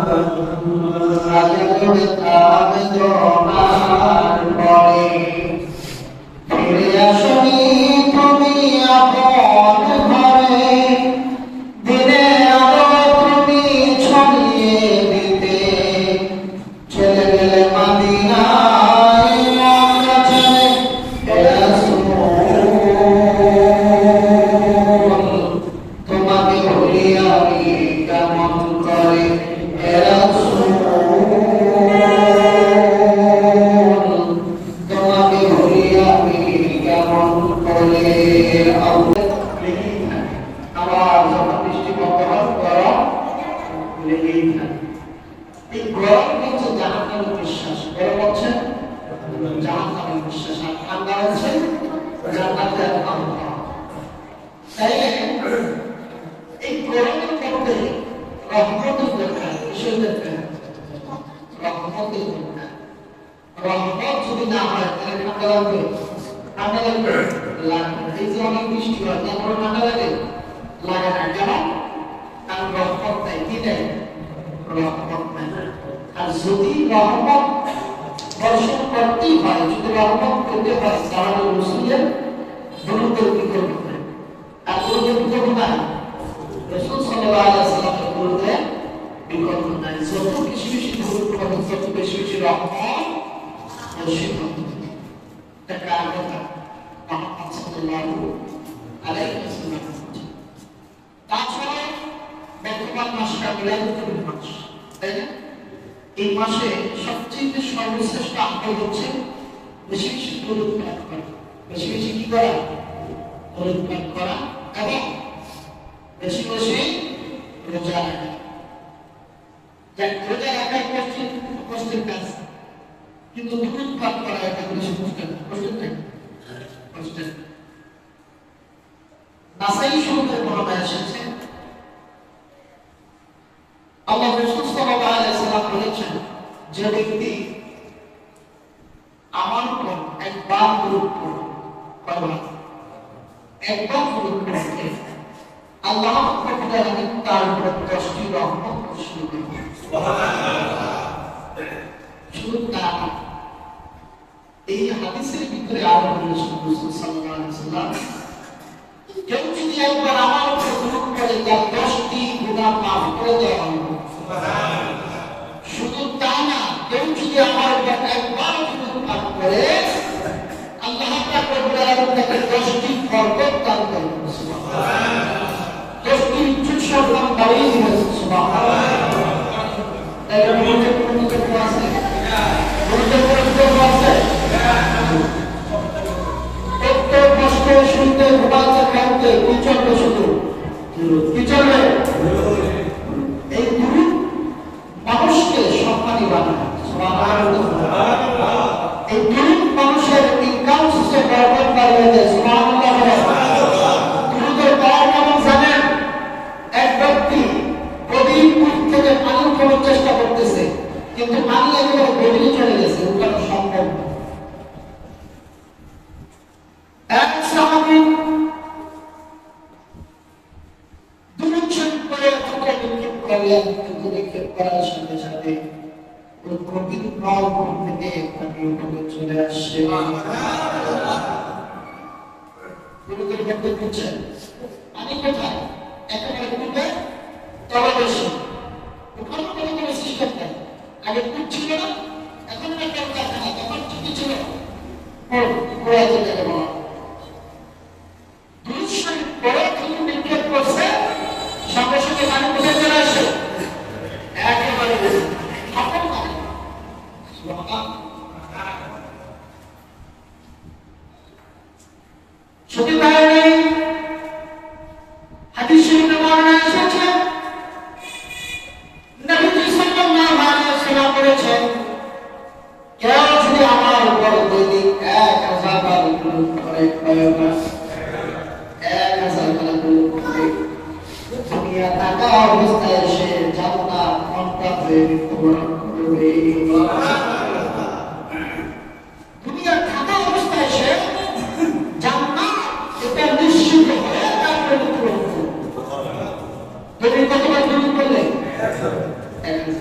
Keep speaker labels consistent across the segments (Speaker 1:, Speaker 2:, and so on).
Speaker 1: Thank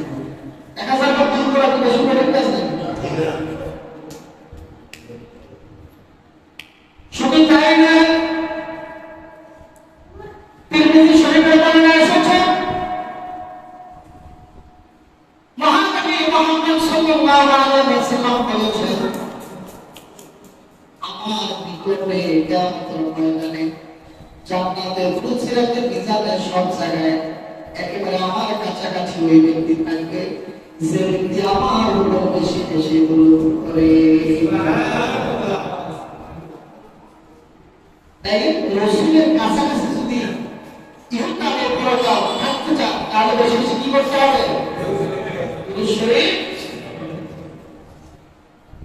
Speaker 1: you. Muhammad সাল্লাল্লাহু আলাইহি ওয়াসাল্লাম বলেছেন, আমার নিকটে কিয়ামতের ময়দানে জান্নাতের ফুলসিরাতে মিজানের সব জায়গায় একেবারে আমার কাছাকাছি ওই ব্যক্তি থাকবে যে ব্যক্তি আমার উপর বেশি বেশি দরুদ করে। তাই রাসূলের কাছাকাছি যদি ইহকালে পরকাল থাকতে চান তাহলে বেশি বেশি কি করতে হবে? দরুদ শরীফ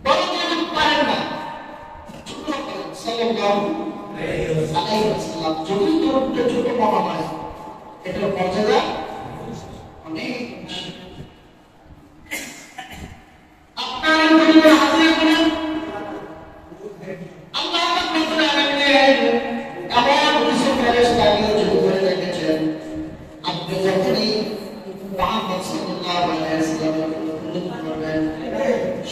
Speaker 1: বড় দরুদ পারেন না, ছোট করেন সাল্লাল্লাহু আলাইহি ওয়াসাল্লাম। যদি দরুদটা ছোট মনে হয় এটার মর্যাদা অনেক বেশি। আপনারা দরুদে হাজির করেন, আল্লাহ রাব্বুল আলামিন এমন কিছু ফেরেশতা নিয়োজিত করে রেখেছেন, আপনি যখনই মুহাম্মদ সাল্লাল্লাহু আলাইহি ওয়াসাল্লামের দরুদ পড়বেন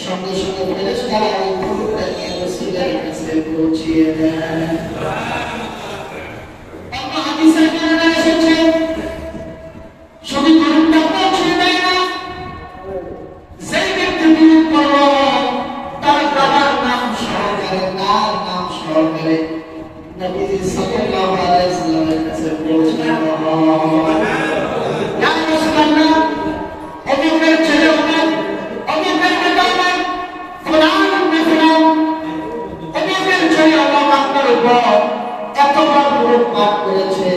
Speaker 1: সঙ্গে সঙ্গে ফেরেশতারা ওই দরুদটা নিয়ে রাসূলের কাছে পৌঁছিয়ে দেন। অন্য হাদিসে বর্ণনা এসেছে শুধু দরুদটা পৌঁছে দেয় না, যেই ব্যক্তি দরুদ পড়ল তার বাবার নাম সহকারে তার নাম সহকারে নবীজি সাল্লাল্লাহু আলাইহি ওয়াসাল্লামের কাছে পৌঁছে দেওয়া হয়। ইয়া রাসূলুল্লাহ, অমুকের ছেলে অমুক, অমুকের বেটা অমুক, ফুলান ইবনে ফুলান, অমুকের ছেলে অমুক আপনার উপর এতবার দরুদ পাঠ করেছে,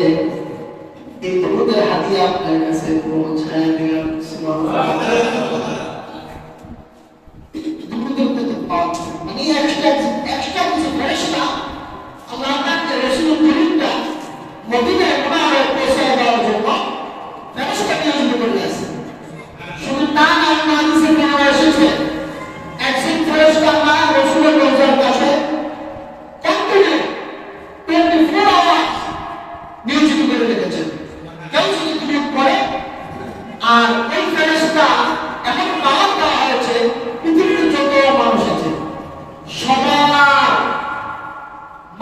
Speaker 1: এই দরুদের হাদিয়া আপনার কাছে পৌঁছায় দিলাম। সুবহানাল্লাহ। মানে এক্সট্রা কিছু ফেরেশতা আল্লাহ তাআলা রাসূলের দরুদটা মদিনায় মুনাওয়ারায় পৌঁছে দেওয়ার জন্য ফেরেশতা নিয়োজিত করে দিয়েছেন। শুধু তা না, হাদিসে বর্ণনা এসেছে একজন ফেরেশতা আল্লাহ রাসূলের রওজার কাছে কন্টিনিউ 24 আওয়ার্স নিয়োজিত করে রেখেছেন। কেউ যদি দরুদ পড়ে আর ওই ফেরেশতা এমন পাওয়ার দেওয়া হয়েছে পৃথিবীতে যত মানুষ আছে সবার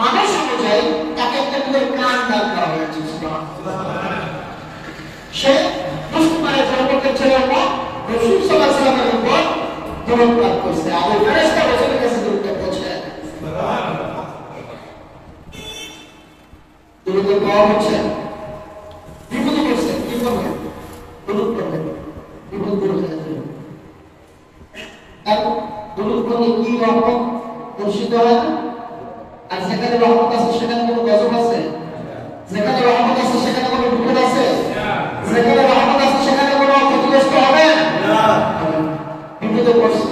Speaker 1: মানুষ অনুযায়ী তাকে একটা করে কান দান করা হয়েছে। সে মুসলমানের জনপদের ছেলে রাসূল সাল্লাল্লাহু আলাইহি ওয়াসাল্লামের উপর দরুদ পাঠ করছে, আর ওই ফেরেশতা রাসূলের কাছে দরুদটা পৌঁছে দেয়। দরুদ পাওয়া হচ্ছে বিপদে পড়ছে, কি করবে? দরুদ পড়বে, বিপদ দূর হয়ে যাবে। আর দরুদ পড়লে কি রহমত বর্ষিত হয়? আর যেখানে রহমত আছে সেখানে কোনো গজব আছে? যেখানে রহমত আছে সেখানে কোনো বিপদ আছে? যেখানে রহমত আছে সেখানে কোনো ক্ষতিগ্রস্ত হবে না। বিপদে পড়ছে,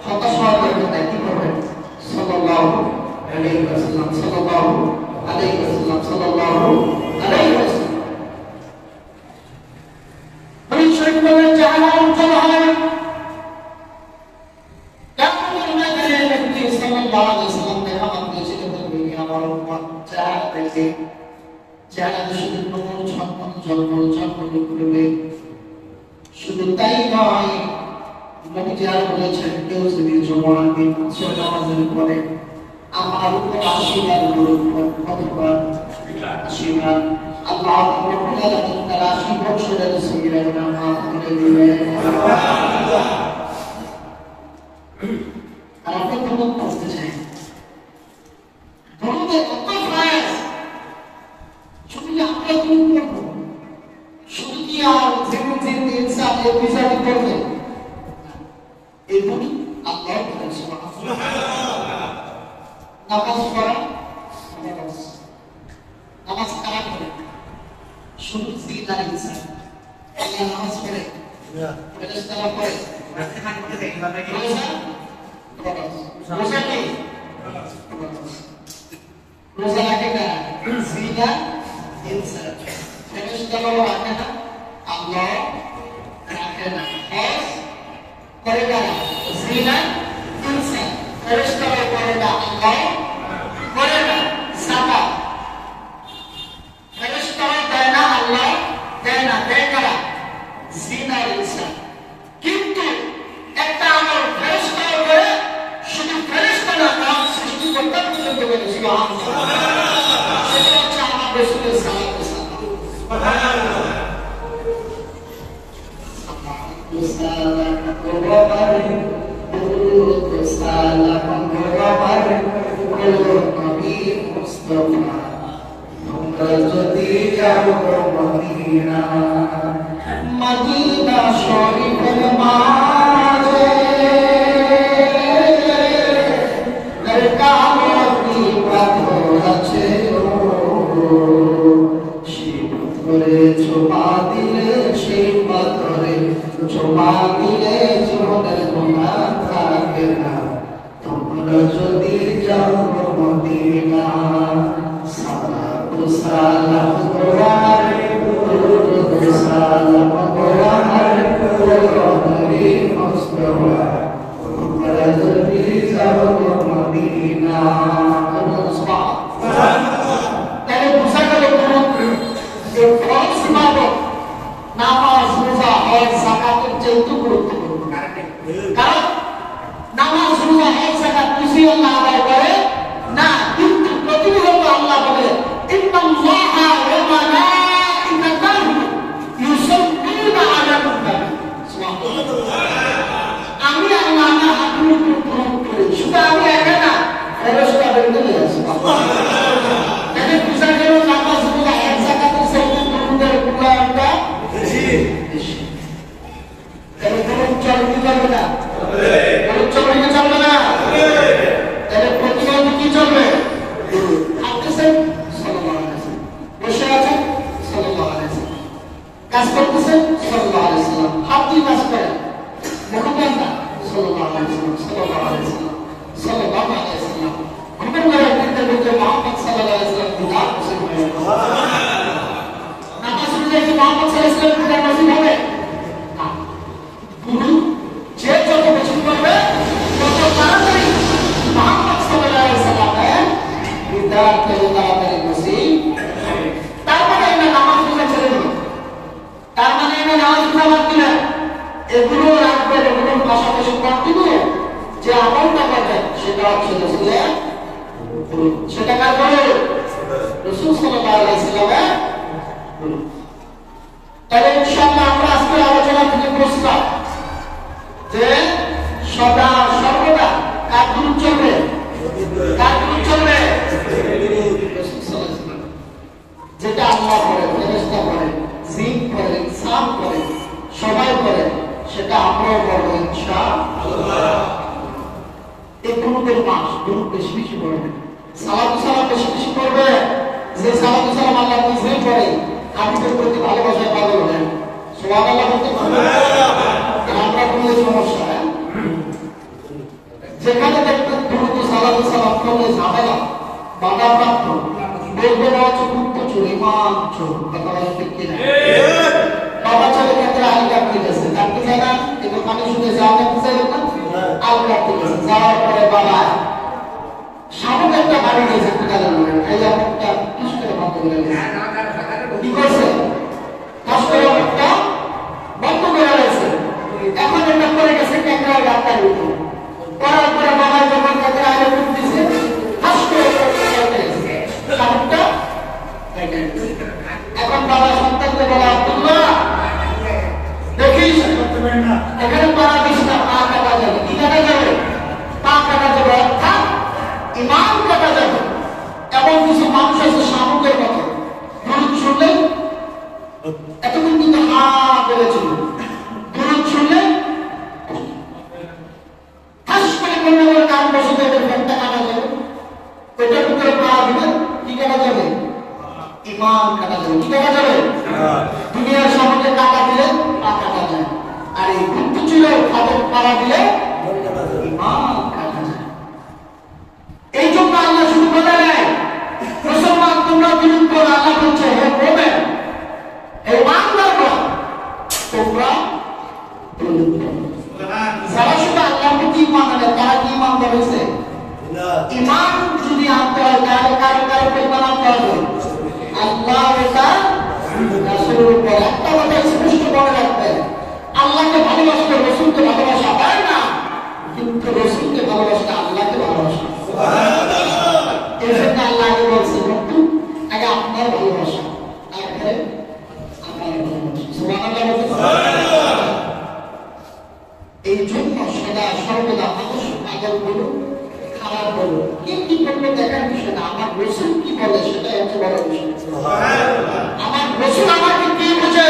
Speaker 1: হতাশ হওয়ার দরকার নাই, কি করবেন? সাল্লাল্লাহু আলাইহি ওয়াসাল্লাম, সাল্লাল্লাহু আলাইহি ওয়াসাল্লাম, সাল্লাল্লাহু আলাইহি ওয়াসাল্লাম। নবী শরীফ বলেন যে আমার উজ্জ্বল হয় কিয়ামতের ময়দানে নবী সাল্লাল্লাহু আলাইহি ওয়াসাল্লাম মেহমান দিয়েছিল বলবে আমার উম্মত যারা দেখে যারা শুধু নূর ঝলমল করবে। শুধু তাই নয়, নবীজি আর বলেছেন কেউ যদি জুমার দিন আসর নামাজের পরে আমার উপর আশীর্বাদ করুন অথবা আশীর্বাদ আল্লাহ রাব্বুল আলামিন তার 80 বছরের সগীরা গুনাহ মাফ করে দিবেন। আর আপনি দরুদ পড়তে চাই, দরুদের কত প্রয়াস, শুধু আমরা দরুদ পড়ব, শুধু কি আর জিন্দিগি ইনসান এই বিচারই করবে? এই দরুদ আল্লাহ সুবহানাহু নামাজ পড়া, নামাজ কারা করে? শুধু জিকির ইনসান আল্লাহ নামাজ পড়ে, ফেরেশতারা পড়ে, রোজা কি? রোজা রাখে না জিনা ইনসান, ফেরেশতারাও রাখে না, আল্লাহ রাখে না। হজ করে কারা? জিনা ইনসান, ফেরেশতারাও করে না, আল্লাহ করে না। যাকাত ফেরেশতারা দেয় না, আল্লাহ দেয় না, দেয় কারা? জিনা ইনসান। কিন্তু একটা আমল ফেরেশতারা করে, শুধু ফেরেশতারা নাম সৃষ্টি করতে পর্যন্ত করে, সুবহানাল্লাহ। সেটা হচ্ছে আমার রাসূলের সাল্লাল্লাহু আলাইহি ওয়াসাল্লাম। সুবহানাল্লাহ। যদি যাও মদিনা মদিনা শরীফের মাঝে কামতি পাথর আছে সেই পাথরে ছোপা দিলে সেই পাথরে ছোপা দিলে জীবনের গুণা থাকে না তোমরা যদি যাও Medina salam salam Nabi Mustafa Rasulullah Madinah তাহলে বুঝা গেল যে ফরজ ইবাদত নামাজ রোজা হজ যাকাতের চেয়ে গুরুত্বপূর্ণ কারণ নামাজ রোজা হজ যাকাত কিছু আল্লাহ আদায় করে না কিন্তু প্রতিনিয়ত আল্লাহ বলে ইন্নাল্লাহা ওয়া মালাইকাতাহু ইউসাল্লুনা আলান নবী সুবহানাল্লাহ আমি আল্লাহ আমার হাতের উপর গ্রহণ করি শুধু আমি একা না ফেরেশতা বন্ধু আছে তাহলে বুঝা গেল নামাজ রোজা হজ যাকাতের চেয়ে গুরুত্বপূর্ণ কোনটা বেশি তাহলে কোন চলতে পারবে না চলবে চলবে না তাহলে প্রতিনিয়ত কি চলবে হাঁটতেছেন সাল্লাল্লাহু আলাইহি ওয়াসাল্লাম বসে আছেন সাল্লাল্লাহু আলাইহি ওয়াসাল্লাম কাজ করতেছেন সাল্লাল্লাহু আলাইহি ওয়াসাল্লাম হাত দিয়ে কাজ করেন মুখবান না সাল্লাল্লাহু আলাইহি ওয়াসাল্লাম সাল্লাল্লাহু আলাইহি ওয়াসাল্লাম সাল্লাল্লাহু আলাইহি ওয়াসাল্লাম ঘুমের ঘরে কিন্তু মুহাম্মদ সাল্লাল্লাহু আলাইহি ওয়াসাল্লাম বিদাত হোসেন নামাজ পড়লে কি মুহাম্মদ সাল্লাল্লাহু আলাইহি ওয়াসাল্লাম বিদাত নসিব হবে গুরু যে যত বেশি করবে তত তাড়াতাড়ি মুহাম্মদ সাল্লাল্লাহু আলাইহি ওয়াসাল্লামের বিদাত তাড়াতাড়ি নসিব তার মানে এটা নামাজ পড়লে ছেড়ে দিল তার মানে এটা নামাজ পড়া বাদ দিল এগুলো রাখবে এগুলোর পাশাপাশি কন্টিনিউ যে আমলটা করবেন সেটা হচ্ছে রাসূলের সেটা কার করে রাসূল সাল্লাল্লাহু আলাইহি ওয়াসাল্লামের তাহলে ইনশাআল্লাহ আমরা আজকে আলোচনা থেকে প্রস্তাব যে সদা সর্বদা কার গুরুত্ব চলবে কার গুরুত্ব চলবে যেটা আল্লাহ করে ফেরেশতা করে জিন করে ইনসান করে সবাই করে সেটা আমরাও করবো ইনশাআল্লাহ এই গুরুদের মাস গুরু বেশি বেশি করবে সালাতু সালাম বেশি বেশি করবে যে সালাতু সালাম আল্লাহ নিজেই করে আমাদের প্রতি ভালোবাসায় পাগল হলেন সুবহানাল্লাহ বলতে আমরা কোনো সমস্যা যেখানে দেখবেন দ্রুত সালাতু সালাম করলে ঝামেলা বাধাপ্রাপ্ত বলবে না হচ্ছে প্রচুর ইমান চোর কথা বলতে কিনা বাবা ছেলে ক্ষেত্রে আলী কাটতে গেছে কাটতে যায় না কিন্তু আমি শুনে যাওয়া কাটতে চাইলেন না আলী কাটতে গেছে যাওয়ার পরে বাবা সামনে একটা বাড়ি গেছে কাজের লোক এই একটা কিছু করে বন্ধ করে গেছে কি করছে কষ্ট করে একটা বন্ধ করে গেছে এখন এটা করে গেছে ক্যামেরা ডাক্তার উপর করার পরে বাবা যখন কাজে আগে ফুট দিছে কষ্ট করে সামনটা এখন বাবা সন্তানকে বলে আব্দুল্লাহ দেখিস এখানে পাড়া দিস না পা কাটা যাবে কি কাটা যাবে পা কাটা যাবে অর্থাৎ ইমান কাটা যাবে এমন কিছু মানুষ আছে শামুকের কথা দুরূদ শুনলে এতক্ষণ কিন্তু হা বলেছিল দুরূদ শুনলে হাস করে বললে বলে কান বসে এদের ফ্যানটা কাটা যাবে ওইটার ভিতরে পা দিলে কি কাটা যাবে ইমান কাটা যাবে কি কাটা যাবে দুনিয়ার সামনে কাটা দিলে পা কাটা যায় আর এই গুপ্ত ছিল তাদের পাড়া দিলে ইমান কাটা যায় এই জন্য আল্লাহ শুধু বলে নেয় মুসলমান তোমরা বিরুদ্ধ আল্লাহ বলছে হে বলবে এই মানদারগণ তোমরা যারা শুধু আল্লাহর প্রতি ইমান আনে তারা কি ইমান করেছে ইমান যদি আনতে হয় তাহলে কারো কারো ইমান আনতে হবে আল্লাহ এটা রাসূলের উপর একটা কথা স্পষ্ট মনে রাখবেন আল্লাহকে ভালোবাসলে রাসূলকে ভালোবাসা হয় না কিন্তু রাসূলকে ভালোবাসলে আল্লাহকে ভালোবাসা সুবহানাল্লাহ এই জন্য আল্লাহ বলছে বন্ধু আগে আপনার ভালোবাসা তারপরে আমার ভালোবাসা সুবহানাল্লাহ জন্য সদা সর্বদা মানুষ পাগল বলুন, খারাপ বলুন, কি করবো দেখার বিষয় না। আমার রসুল কি বলে সেটাই হচ্ছে বড় বিষয়। আমার রসুল আমাকে কি বোঝে,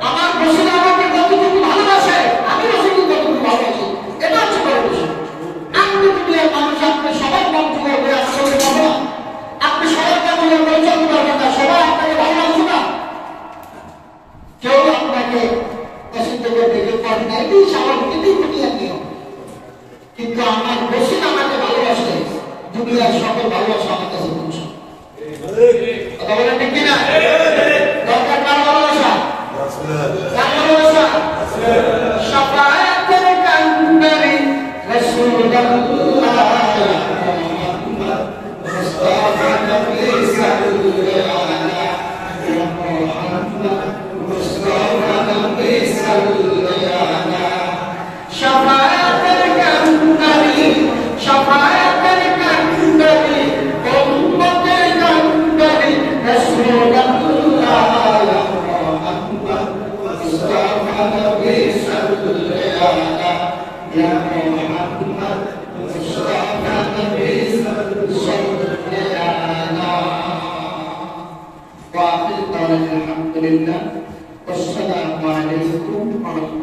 Speaker 1: আমার রসুল আমাকে কতটুকু ভালোবাসে, আমি রসুলকে কতটুকু ভালোবাসি, এটা হচ্ছে বড় বিষয়। আপনি দুনিয়ার মানুষ, আপনি সবার নাম জুড়ে হয়ে আসলে বাবা, আপনি সবার নামে পরিচয় করবেন না, সবাই আপনাকে ভালোবাসবে না, কেউ আপনাকে পছন্দ করবে, কেউ করবে না, এটাই স্বাভাবিক, এটাই দুনিয়ার নিয়ম। কিন্তু আমার রসুল আমাকে ভালোবাসে, দুনিয়ার সকল ভালোবাসা আমার কাছে পৌঁছে। কথা বলেন ঠিক কিনা? দরকার কার ভালোবাসা? কার ভালোবাসা? শাফাআতের কান্ডারি রাসূলুল্লাহ মুস্তাফা নবী সাল্লাল্লাহু আলাইহি মুহাম্মদ মুস্তাফা নবী সাল্লাল্লাহু শাফাআতের কান্ডারি, শাফাআতের কান্ডারি, উম্মতের কান্ডারি রাসূলুল্লাহ মুহাম্মদ মুস্তাফা নবী সাল্লাল্লাহু ইয়া মুহাম্মদ মুস্তাফা নবী সাল্লাল্লাহু আলাইহি ওয়া আলহামদুলিল্লাহ। আসসালামু আলাইকুম ওয়া রাহমাতুল্লাহ।